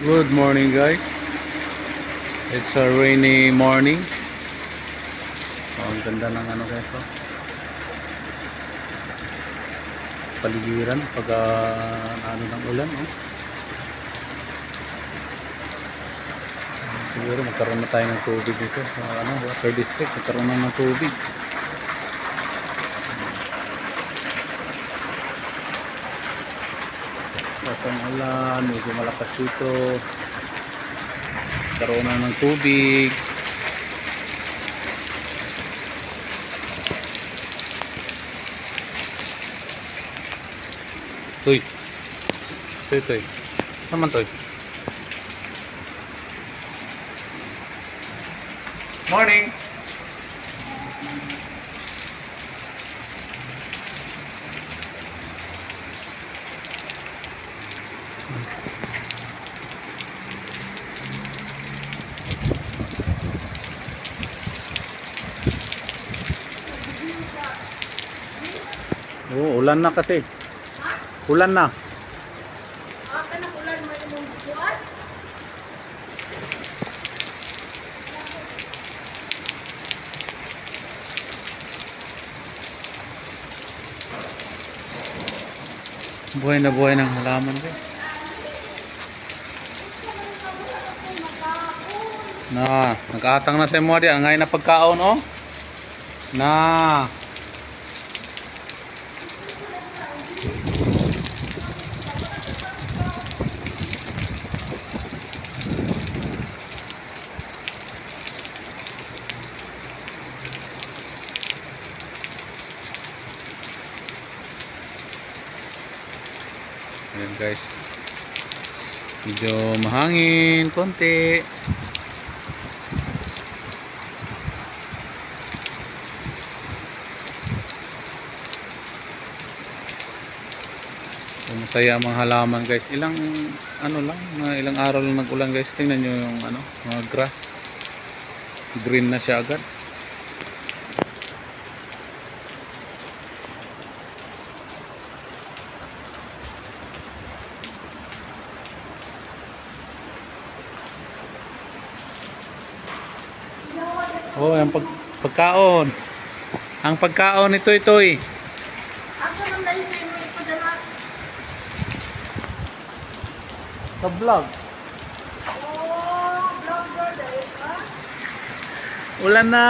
Good morning guys. It's a rainy morning. Ang ganda ng ano guys. Paligiran pag ano ng ulan. Siguro magkaroon na tayo ng tubig dito. Water district. Magkaroon na ng tubig. Kasang ulan. Medyo malakas dito. Magkaroon na ng tubig. Toy. Toy. Naman toy. Morning. Oh, ulan na kasi. Ulan na. Ulan mo yung buwan? Buhay na buhay ng halaman guys. Nag-atang na sa mo diyan. Ngayon na pagkaon oh. Na. Ayan guys, medyo mahangin konti. Masaya ang mga halaman guys. Ilang ilang araw lang nag-ulan guys. Tingnan nyo yung mga grass, green na siya agad. Oh, ang pagkaon. Ang pagkaon ito. Asa man dahil kayo mo ipadala? Sa vlog. Oh, vlogger dahil ka? Ulan na.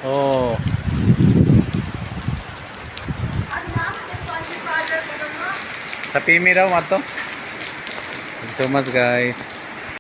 Oh. Ano na? Yung father ko naman. Sa Pimi daw mato. Thank you so much guys.